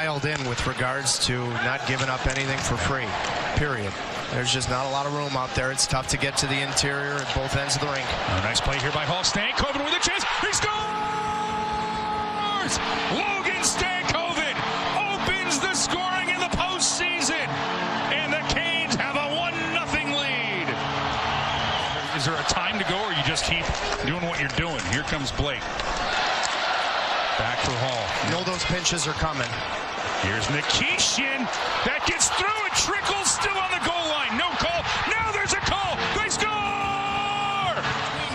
dialed in with regards to not giving up anything for free, period. There's just not a lot of room out there. It's tough to get to the interior at both ends of the rink. Nice play here by Hall. Stankoven with a chance. He scores! Logan Stankoven opens the scoring in the postseason. And the Canes have a 1-0 lead. Is there a time to go, or you just keep doing what you're doing? Here comes Blake. Back for Hall. You know those pinches are coming. Here's Nikishin. That gets through. It trickles still on the goal line. No call. Now there's a call. They score!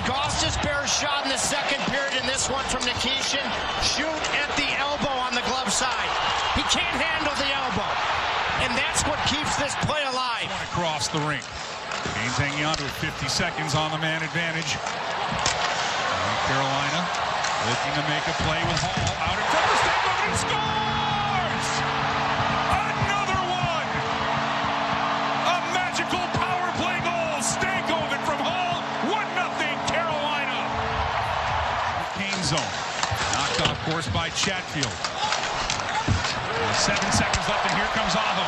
Gostisbehere's shot in the second period in this one from Nikishin. Shoot at the elbow on the glove side. He can't handle the elbow. And that's what keeps this play alive. Across the rink. Canes hanging on to it. 50 seconds on the man advantage. Carolina looking to make a play with Hall. Out in front of Stankoven. He scores! Another one! A magical power play goal. Stankoven from Hall. 1-0 Carolina. Kane zone. Knocked off course by Chatfield. 7 seconds left, and here comes Aho.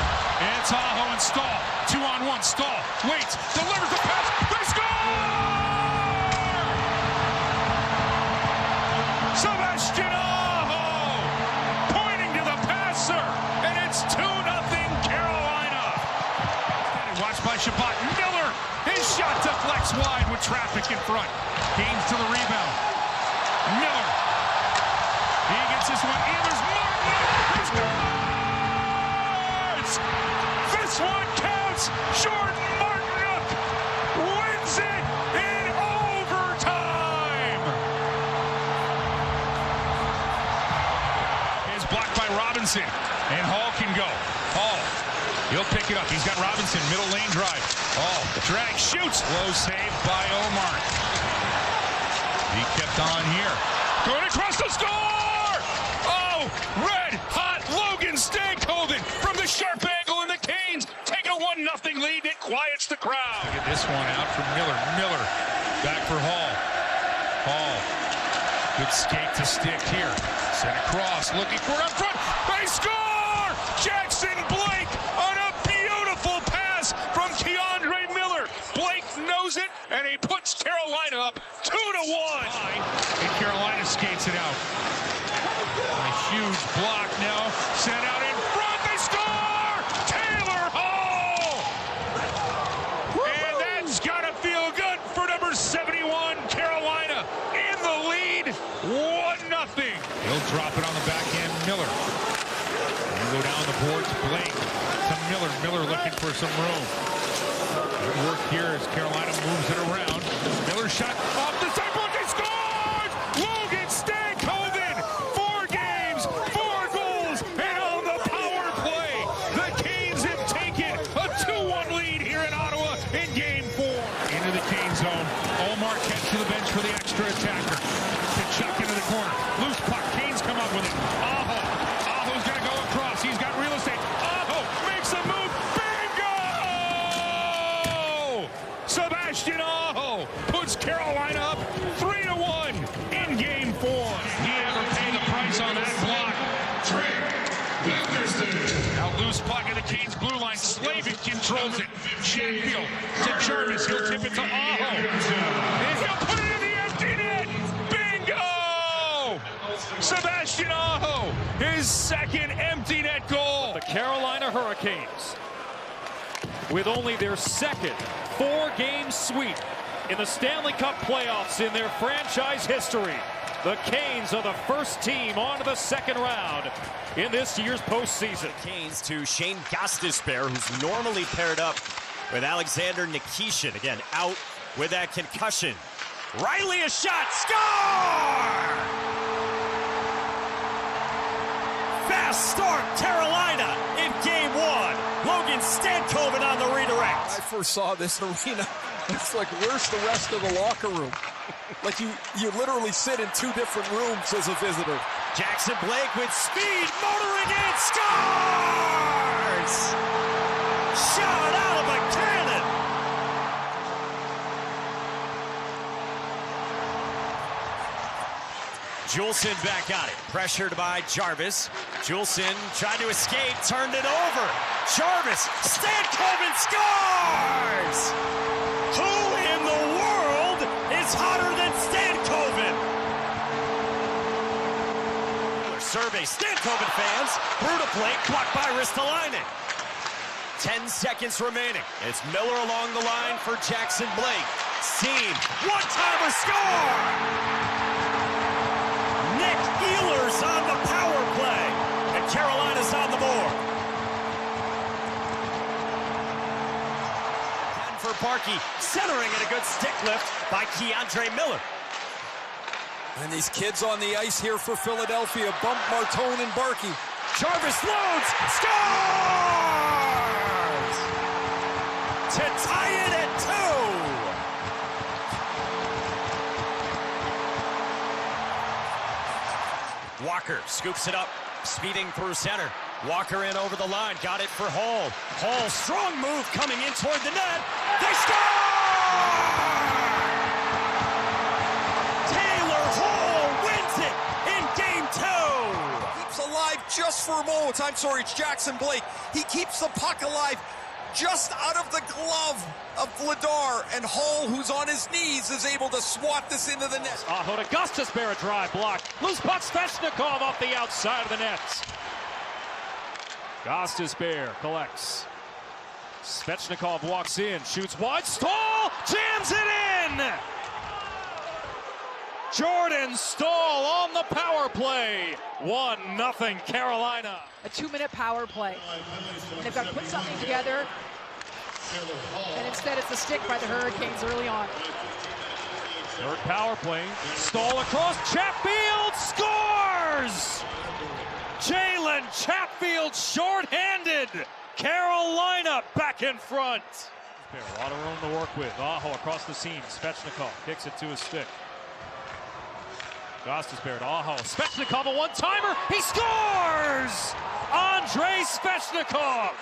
It's Aho and Stahl. 2-on-1. Stahl waits, delivers the pass. They score! Sebastian Aho pointing to the passer, and it's 2-0 Carolina. Watched by Shabbat. Miller, his shot deflects wide with traffic in front. Gains to the rebound. Miller. He gets this one. There's Martin. He scores! This one counts. Jordan Martin wins it in overtime. Is blocked by Robinson, and Hall can go. Hall, he'll pick it up. He's got Robinson, middle lane drive. Hall, drag, shoots. Low save by Omar. He kept on here. Going across the score! Oh, red hot Logan Stankoven from the sharp angle, and the Canes take a 1-0 lead. It quiets the crowd. Get this one out from Miller. Miller back for Hall. Hall, good skate to stick here. Sent across, looking for it up front. They score! Jackson Blake on a beautiful pass from Keandre Miller. Blake knows it, and he puts Carolina up 2-1. And Carolina skates it out. A huge block now. Sent out in front. They score! Taylor Hall! And that's got to feel good for number 71, Carolina. In the lead, 1-0. He'll drop it on the back end. Miller. He'll go down the boards. Blake to Miller. Miller looking for some room. Good work here as Carolina moves it around. Miller shot off the sidewalk. He scores! Logan Stankoven. 4 games, 4 goals, and on the power play, the Canes have taken a 2-1 lead here in Ottawa in Game 4. Into the Cane zone. Omar catch to the bench for the extra attacker. Chuck into the corner. Loose puck. Canes come up with it. Aho. Aho's going to go across. He's got real estate. Aho makes a move. Bingo! Sebastian Aho puts Carolina up 3-1 in Game 4. He ever paid the price on that block. Now loose puck in the Canes blue line. Slavin controls it. Chatfield to Jarvis. He'll tip it to Aho. And he'll put it in the empty net. Sebastian Aho, his second empty net goal. The Carolina Hurricanes, with only their second 4-game sweep in the Stanley Cup Playoffs in their franchise history. The Canes are the first team on to the second round in this year's postseason. Canes to Shane Gostisbehere, who's normally paired up with Alexander Nikishin. Again, out with that concussion. Riley, a shot, score! Fast start, Carolina in Game 1. Logan Stankoven on the redirect. I first saw this arena. It's like, where's the rest of the locker room? Like you literally sit in 2 different rooms as a visitor. Jackson Blake with speed, motoring in, scores! Shot out of a cannon. Juleson back on it. Pressured by Jarvis. Juleson tried to escape, turned it over. Jarvis, Stankoven scores! Who in the world is hotter than Stankoven? Survey Stankoven fans. Brutal play, blocked by Ristolainen. 10 seconds remaining. It's Miller along the line for Jackson Blake. Seam, one-timer score! Nick Ehlers on the power play, and Carolina's on the board. And for Barkey, centering and a good stick lift by Keandre Miller. And these kids on the ice here for Philadelphia bump Martone and Barkey. Jarvis loads, scores! To tie it at 2. Walker scoops it up, speeding through center. Walker in over the line, got it for Hall. Hall, strong move coming in toward the net. They score! Just for moments. I'm sorry, it's Jackson Blake. He keeps the puck alive just out of the glove of Vladar, and Hall, who's on his knees, is able to swat this into the net. Aho to Gostisbehere, a drive block. Loose puck, Svechnikov off the outside of the net. Gostisbehere collects. Svechnikov walks in, shoots wide, Stahl jams it in! Jordan Stahl on the power play. 1-0 Carolina. A 2-minute power play. And they've got to put something together. And instead it's a stick by the Hurricanes early on. Third power play. Stahl across. Chatfield scores! Jalen Chatfield shorthanded. Carolina back in front. A lot of room to work with. Aho across the seam. Svechnikov kicks it to his stick. Gostisbehere to Aho. Svechnikov, a one-timer. He scores! Andrei Svechnikov,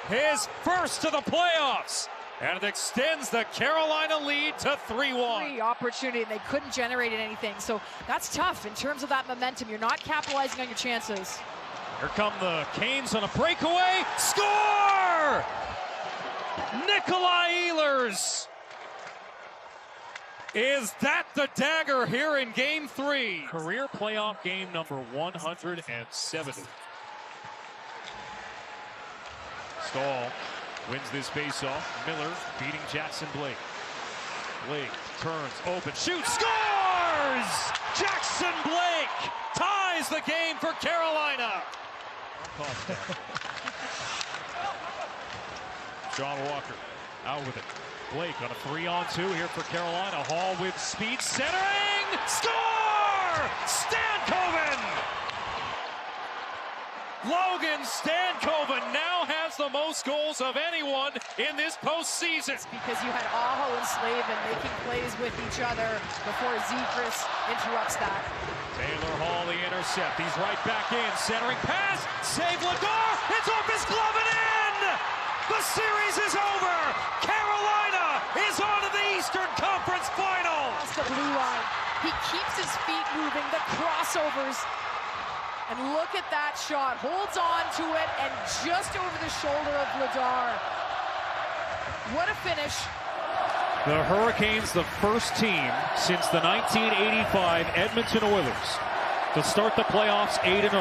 his first to the playoffs. And it extends the Carolina lead to 3-1. Opportunity, and they couldn't generate anything. So that's tough in terms of that momentum. You're not capitalizing on your chances. Here come the Canes on a breakaway. Score! Nikolai Ehlers. Is that the dagger here in Game 3? Career playoff game number 170. Stahl wins this faceoff. Miller beating Jackson Blake. Blake turns, open, shoots, scores! Jackson Blake ties the game for Carolina. John Walker out with it. Blake on a 3-on-2 here for Carolina. Hall with speed, centering, score! Stankoven! Logan Stankoven now has the most goals of anyone in this postseason. It's because you had Aho and Slavin making plays with each other before Zegras interrupts that. Taylor Hall the intercept. He's right back in. Centering pass. Save Vladar. It's off his glove and in! The series is over! Carolina is on to the Eastern Conference Final! That's the blue line. He keeps his feet moving, the crossovers. And look at that shot. Holds on to it and just over the shoulder of Vladar. What a finish. The Hurricanes, the first team since the 1985 Edmonton Oilers to start the playoffs 8-0.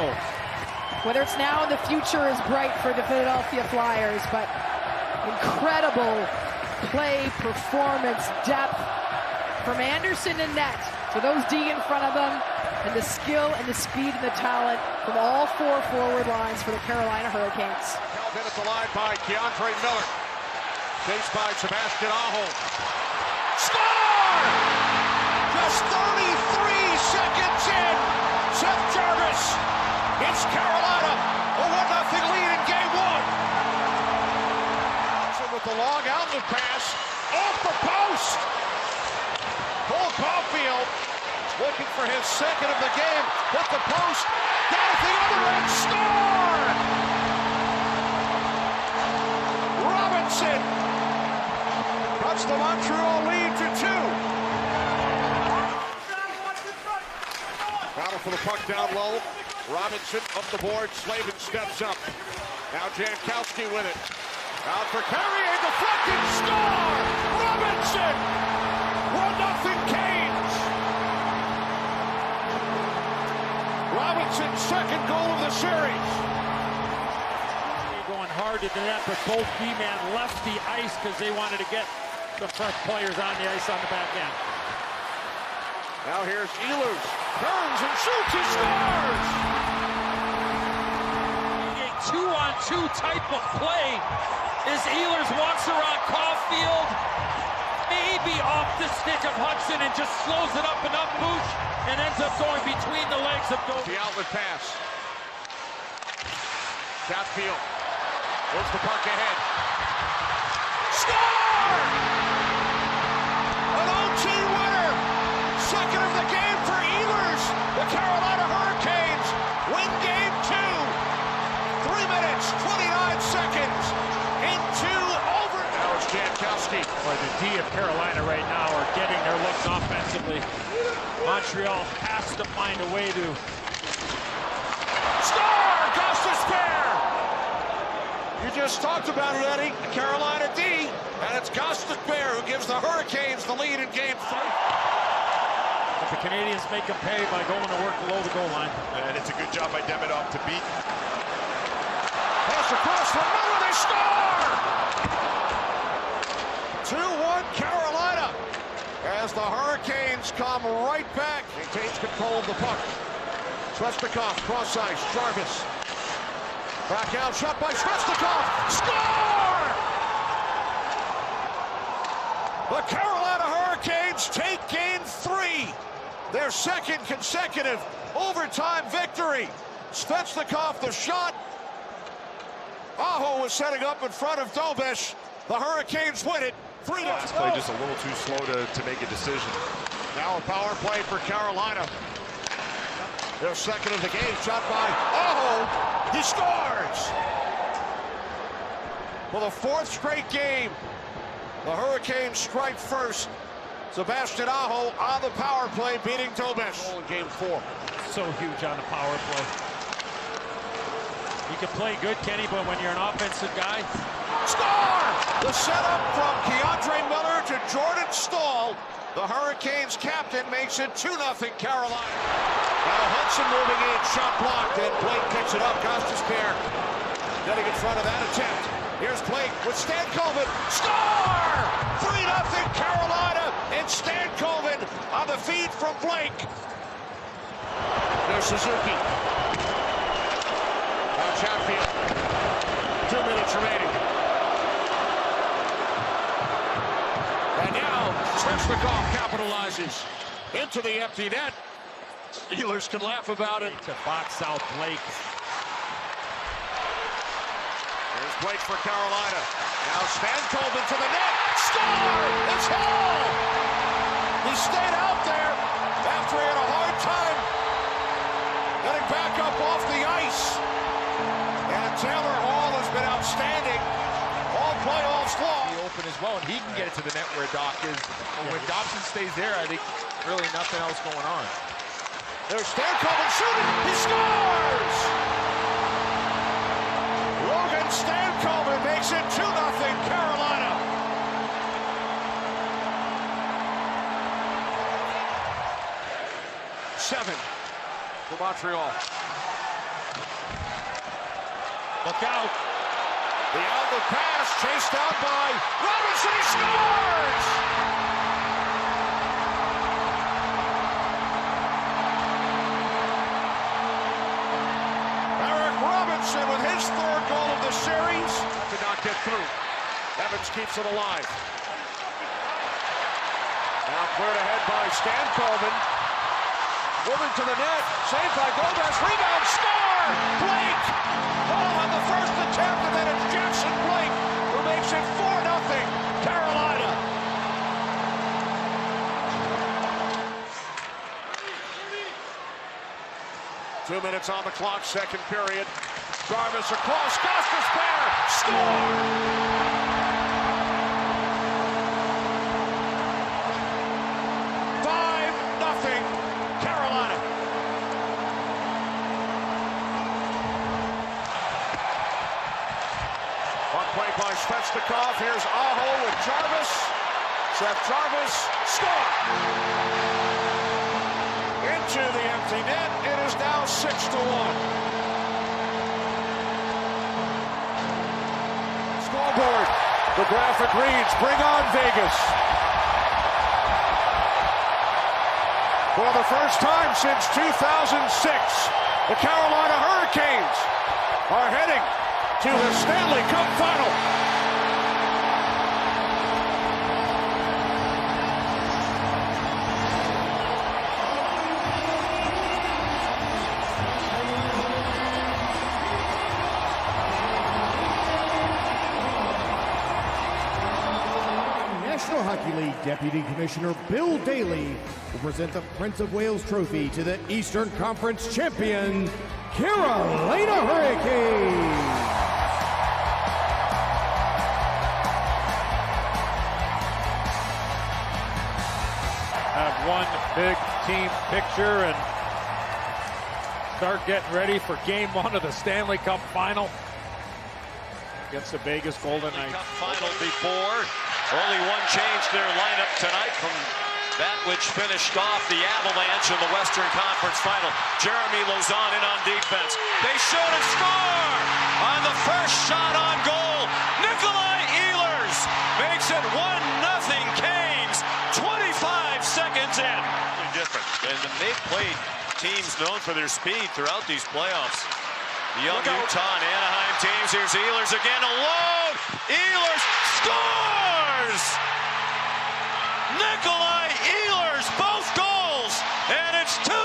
Whether it's now or the future is bright for the Philadelphia Flyers, but incredible play, performance, depth from Anderson and net to those D in front of them, and the skill and the speed and the talent from all four forward lines for the Carolina Hurricanes. Held in at the line by Keandre Miller. Chased by Sebastian Aho. Score! Just 33 seconds in. Seth Jarvis. It's Carolina, a 1-0 lead in Game 1. With the long outlet pass, off the post. Cole Caulfield looking for his second of the game. Hit the post, down at the other end, score! Robinson cuts the Montreal lead to 2. Final for the puck down low. Robinson up the board. Slavin steps up. Now Jankowski with it. Out for Carrier. Deflected. Score! Robinson! 1-0 Canes. Robinson's second goal of the series. Going hard to the net, but both D-men left the ice because they wanted to get the fresh players on the ice on the back end. Now here's Ehlers. Turns and shoots. He scores! A 2-on-2 type of play as Ehlers walks around Caulfield, maybe off the stick of Hudson and just slows it up enough, Boosh, and ends up going between the legs of Dover. The outlet pass. Chatfield moves the puck ahead. Score! An OT winner! Second of the game for Ehlers. The Carolina Hurricanes win game 2. 3 minutes, 29 seconds into over. Now it's Jankowski. Well, the D of Carolina right now are getting their looks offensively. Montreal has to find a way to score! Gostisbehere! You just talked about it, Eddie. The Carolina D, and it's Gostisbehere who gives the Hurricanes the lead in game 3. But the Canadians make them pay by going to work below the goal line. And it's a good job by Demidov to beat. Pass across the middle, they score! 2-1 Carolina as the Hurricanes come right back. Maintains control of the puck. Svechnikov, cross ice, Jarvis. Back out, shot by Svechnikov. Score! The Carolina Hurricanes take game 3. Their second consecutive overtime victory. Svechnikov, the shot. Aho was setting up in front of Dobish. The Hurricanes win it 3-0. This play just a little too slow to make a decision. Now a power play for Carolina. Their second of the game, shot by Aho. He scores! For the 4th straight game, the Hurricanes strike first. Sebastian Aho on the power play, beating Dobish. In game 4. So huge on the power play. You can play good, Kenny, but when you're an offensive guy. Score! The setup from Keandre Miller to Jordan Staal. The Hurricanes captain makes it 2-0 Carolina. Now Hudson moving in, shot blocked, and Blake picks it up. Gostisbehere getting in front of that attempt. Here's Blake with Stankoven. Score! 3-0 Carolina, and Stankoven on the feed from Blake. There's Suzuki. Now Chatfield. 2 minutes remaining. And now Svechnikov capitalizes into the empty net. Steelers can laugh about it. To box out Blake. There's Blake for Carolina. Now Stankoven to the net. Score! It's Hall! He stayed out there after he had a hard time getting back up off the ice. And Taylor Hall has been outstanding all playoffs long. Open as well, and he can get it to the net where Doc is. And when Dobson stays there, I think really nothing else going on. There's Stankoven shooting. He scores! Logan Stankoven makes it 2-0 Carolina. Seven for Montreal. Look out. The outlet pass chased out by Robinson. He scores! Eric Robinson with his 3rd goal of the series. Did not get through. Evans keeps it alive. Now cleared ahead by Stankoven. Moving to the net. Saved by Gomez. Rebound. Score! Blake! Ball on the first attempt, and then it's Jackson Blake who makes it 4-0 Carolina. Two minutes on the clock, second period. Jarvis across, Gostisbehere, score! 5-0 Carolina. Gets the Conf. Here's Aho with Jarvis. Seth Jarvis. Score! Into the empty net. It is now 6-1. Scoreboard. The graphic reads, bring on Vegas. For the first time since 2006, the Carolina Hurricanes are heading to the Stanley Cup Final. National Hockey League Deputy Commissioner Bill Daly will present the Prince of Wales Trophy to the Eastern Conference champion, Carolina Hurricanes. Have one big team picture and start getting ready for game one of the Stanley Cup Final against the Vegas Golden Knights. Cup Final before. Only one change to their lineup tonight from that which finished off the Avalanche in the Western Conference Final. Jeremy Lauzon in on defense. They shoot and score on the first shot on goal. Nikolai Ehlers makes it 1-0 Canes 25 seconds in. Different. And they've played teams known for their speed throughout these playoffs. The young Utah and Anaheim teams. Here's Ehlers again alone. Ehlers scores! Nikolai Ehlers, both goals, and it's 2-0.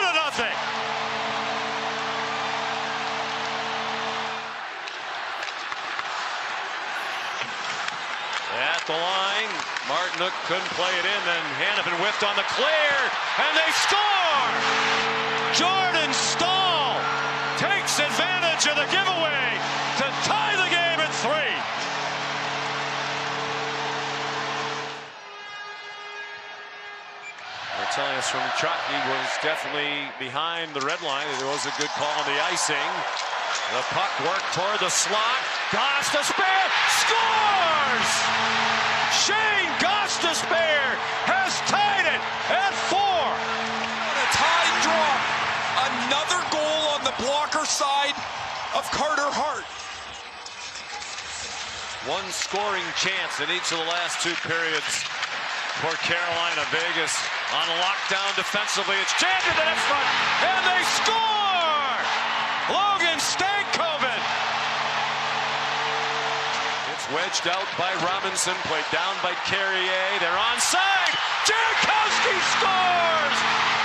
At the line, Martinook couldn't play it in, then Hannafin whiffed on the clear, and they score! Jordan Staal takes advantage of the giveaway to tie the game at 3. They're telling us from Chuck he was definitely behind the red line. There was a good call on the icing. The puck worked toward the slot. Gostisbehere scores! Shane Gostisbehere has tied it at 4. A tie draw. Another goal on the blocker side of Carter Hart. One scoring chance in each of the last 2 periods for Carolina. Vegas on lockdown defensively. It's jammed to the net front, and they score! Logan Stankoven. It's wedged out by Robinson, played down by Carrier. They're onside. Jankowski scores!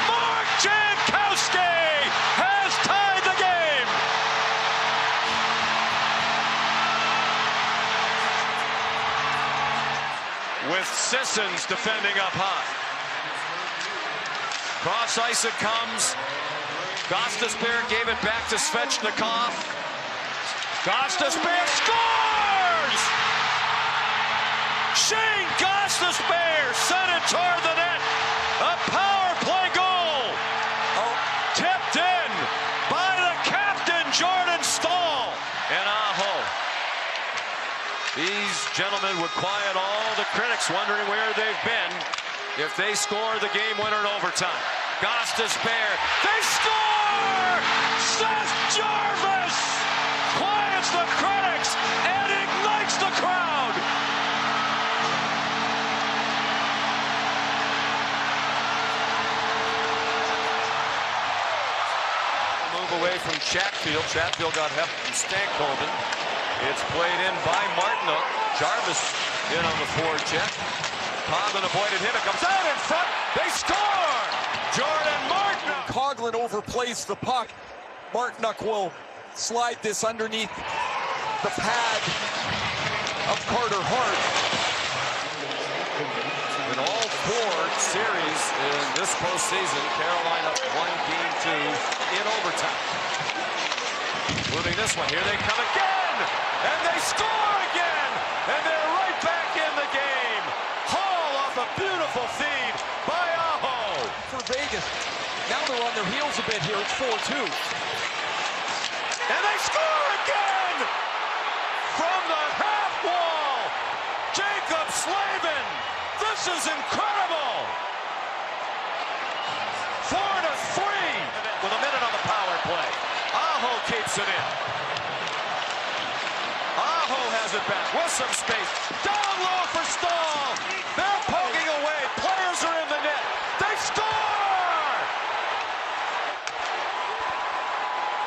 Mark Jankowski has tied the game. With Sissons defending up high. Cross ice it comes. Gostisbehere gave it back to Svechnikov. Gostisbehere scores! Shane Gostisbehere sent it toward the net. A power play goal. Tipped in by the captain, Jordan Staal. And Aho. These gentlemen would quiet all the critics wondering where they've been if they score the game winner in overtime. Gostisbehere, they score! Seth Jarvis quiets the critics and ignites the crowd. Move away from Chatfield. Chatfield got help from Stankoven. It's played in by Martinook. Jarvis in on the forecheck. Coughlin avoided him. It comes out in front. They score! Jordan Martinook. Coughlin overplays the puck. Martinook will slide this underneath the pad of Carter Hart. In all 4 series in this postseason, Carolina won game 2 in overtime. Including this one. Here they come again! And they score again! And they're right back in the game. Hall off a beautiful feed by Aho. For Vegas. Now they're on their heels a bit here. It's 4-2. And they score again! From the half wall, Jacob Slavin. This is incredible. 4-3 with a minute on the power play. Aho keeps it in. Aho has it back with some space. Down low for Stahl. They're poking away. Players are in the net. They score!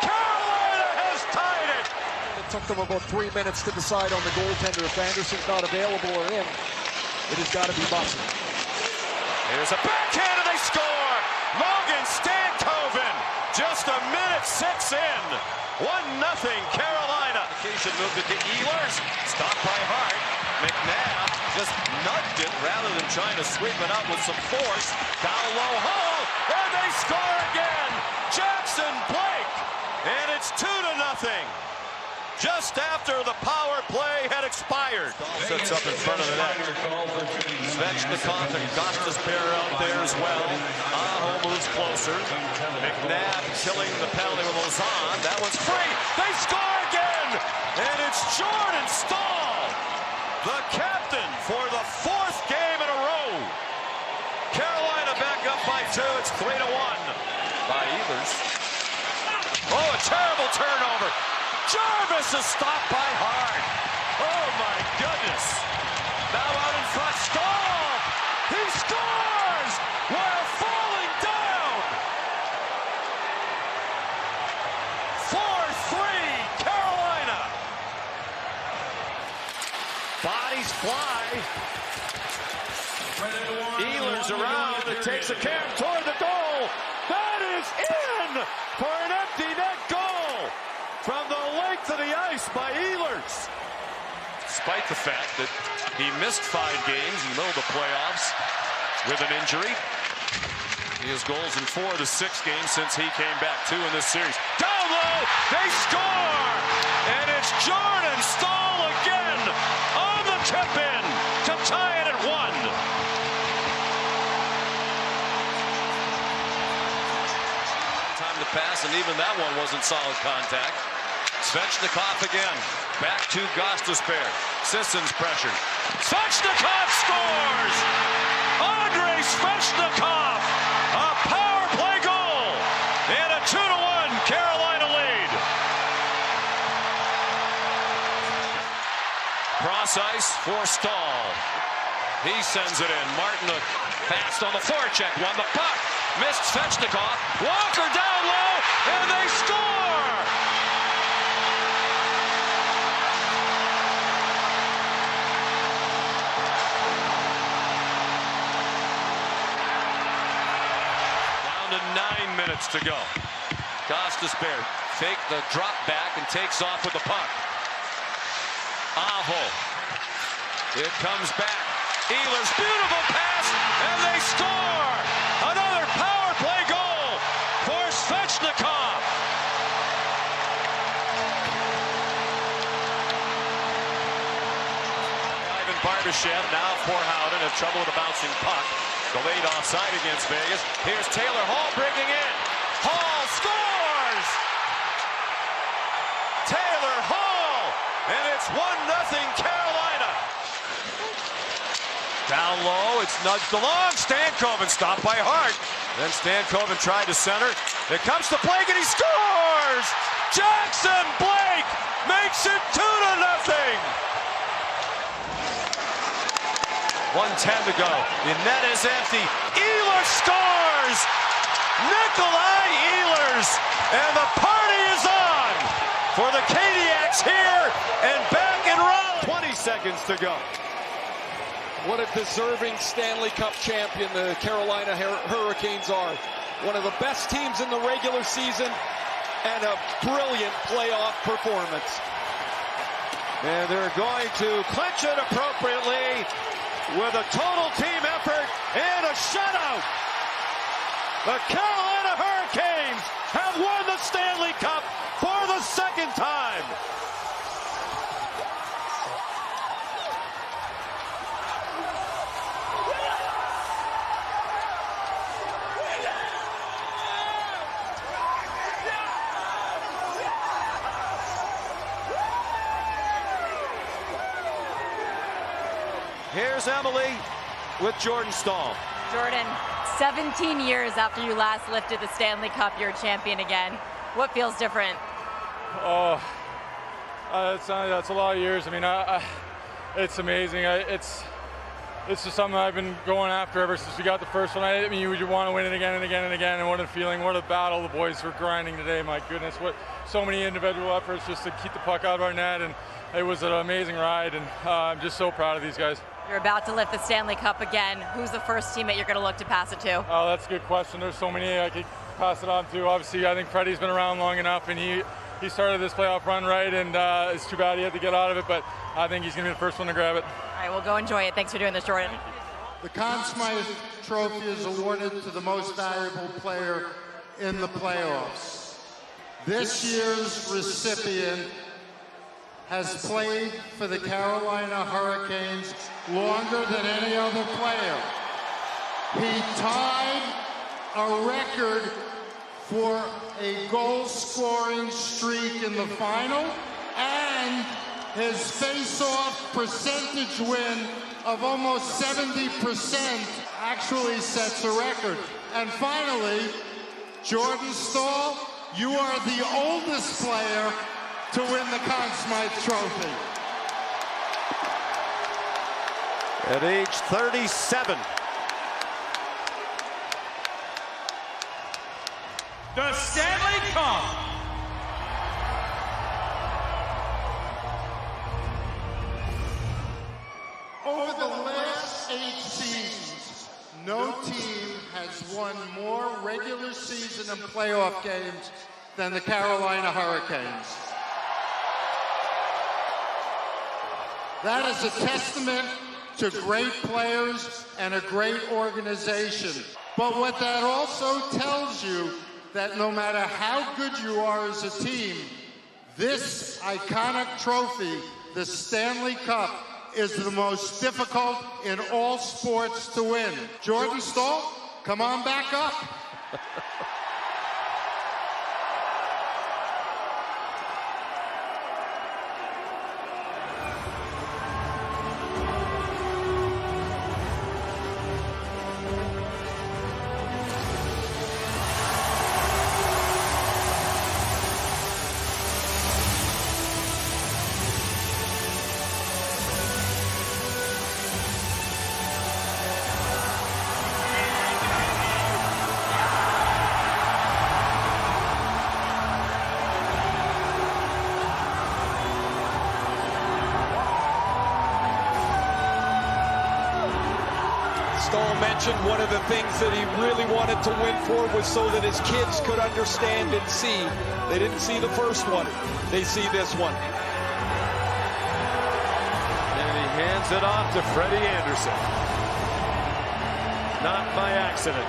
Carolina has tied it. It took them about 3 minutes to decide on the goaltender. If Anderson's not available or in, it has got to be Bussey. Here's a backhand and they score! Logan Stankoven, just a minute 6 in. 1-0 Carolina. Occasion moved it to Ehlers. Stopped by Hart. McNabb just nudged it rather than trying to sweep it up with some force. Down low, Hall, and they score again. Jackson Blake, and it's 2-0. Just after the power play had expired. Sits up in front of the net. Svechnikov and Gostisbehere out there as well. Aho moves closer. McNabb killing the penalty with Lausanne. That one's free. They score again! And it's Jordan Stahl, the captain for the 4th game in a row. Carolina back up by 2. It's 3-1 by Ehlers. Oh, a terrible turnover. Jarvis is stopped by Hart. Oh, my goodness. Now out in front, Stahl. He scores while falling down. 4-3, Carolina. Bodies fly. Ehlers around. It takes a cam toward the goal. That is in for an empty net goal. From the length of the ice by Ehlers. Despite the fact that he missed 5 games in the middle of the playoffs with an injury. He has goals in 4 of the 6 games since he came back. 2 in this series. Down low, they score! And it's Jordan Stahl again on the tip-in to tie it at 1. Time to pass, and even that one wasn't solid contact. Svechnikov again. Back to Gostisbehere. Sisson's pressured. Svechnikov scores! Andrei Svechnikov! A power play goal! And a 2-1 Carolina lead. Cross ice for Stahl. He sends it in. Martin passed on the forecheck. Won the puck. Missed Svechnikov. Walker down low. And they score! Down to 9 minutes to go. Gostisbehere fake the drop back and takes off with the puck. Aho. It comes back. Ehlers, beautiful pass, and they score! Another power play goal for Svechnikov. Ivan Barbashev, now for Howden, have trouble with a bouncing puck. Delayed offside against Vegas. Here's Taylor Hall bringing in. Hall scores! Taylor Hall, and it's 1-0 Carolina. Down low, it's nudged along. Stankoven stopped by Hart. Then Stankoven tried to center. It comes to Blake and he scores! Jackson Blake makes it 2-0. 1:10 to go. The net is empty. Ehlers scores! Nikolai Ehlers! And the party is on for the Kadiaks here and back in round. 20 seconds to go. What a deserving Stanley Cup champion the Carolina Hurricanes are. One of the best teams in the regular season and a brilliant playoff performance. And they're going to clinch it appropriately with a total team effort and a shutout. The Carolina Hurricanes have won the Stanley Cup for the 2nd time. Here's Emily with Jordan Staal. Jordan, 17 years after you last lifted the Stanley Cup, you're a champion again. What feels different? That's a lot of years. I mean, it's amazing. It's just something I've been going after ever since we got the first one. I mean, you want to win it again and again and again, and what a feeling, what a battle the boys were grinding today. My goodness, what so many individual efforts just to keep the puck out of our net, and it was an amazing ride, and I'm just so proud of these guys. You're about to lift the Stanley Cup again. Who's the first teammate you're going to look to pass it to? Oh, that's a good question. There's so many I could pass it on to. Obviously, I think Freddie's been around long enough, and he started this playoff run right, and it's too bad he had to get out of it, but I think he's going to be the first one to grab it. All right, well, go enjoy it. Thanks for doing this, Jordan. The Conn Smythe Trophy is awarded to the most valuable player in the playoffs. This year's recipient has played for the Carolina Hurricanes longer than any other player. He tied a record for a goal-scoring streak in the final, and his face-off percentage win of almost 70% actually sets a record. And finally, Jordan Staal, you are the oldest player to win the Conn Smythe Trophy. At age 37. The Stanley Cup. Over the last 8 seasons, no team has won more regular season and playoff games than the Carolina Hurricanes. That is a testament to great players and a great organization. But what that also tells you, that no matter how good you are as a team, this iconic trophy, the Stanley Cup, is the most difficult in all sports to win. Jordan Staal, come on back up. Staal mentioned one of the things that he really wanted to win for was so that his kids could understand and see. They didn't see the first one. They see this one. And he hands it off to Freddie Anderson. Not by accident.